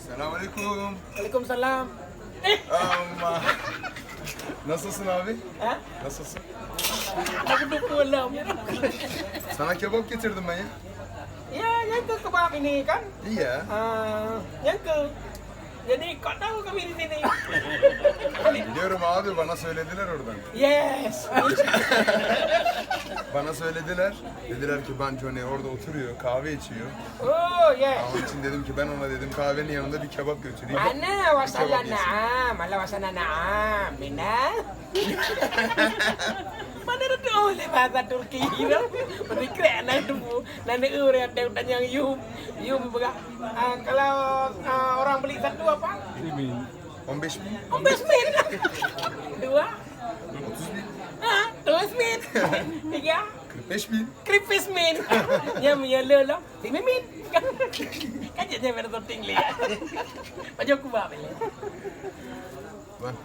Selamünaleyküm. Waalaikumsalam. Amma. Nasılsın abi? Ha? Nasılsın? Aku dukul lah. Sana kebap getirdim ben ya. Ya, yang ke kebab ini kan? İyi ya. Yang ke. Jadi kau tahu kami di sini. Biliyorum abi, bana söylediler oradan. Yes. Bana söylediler. Dediler ki ben Johnny orada oturuyor, kahve içiyor. Oh, yes. Onun için dedim ki ben ona dedim kahvenin yanında bir kebap götüreyim. Mana wasala Kebab yesin. naam, malah wasana naam, Mina. Mana ada oleh bahasa Turki itu? Mesti keren itu. Nanti orang ada tanya yum berapa? Kalau orang beli satu apa? 15 bin, 15 min. Dua? 30 bin, 20 min. Tiga? 45 bin. Kripis min. Yang menyala lah. 50 min. Kan jadi pada tinggi. Macam aku buat beli. Lan.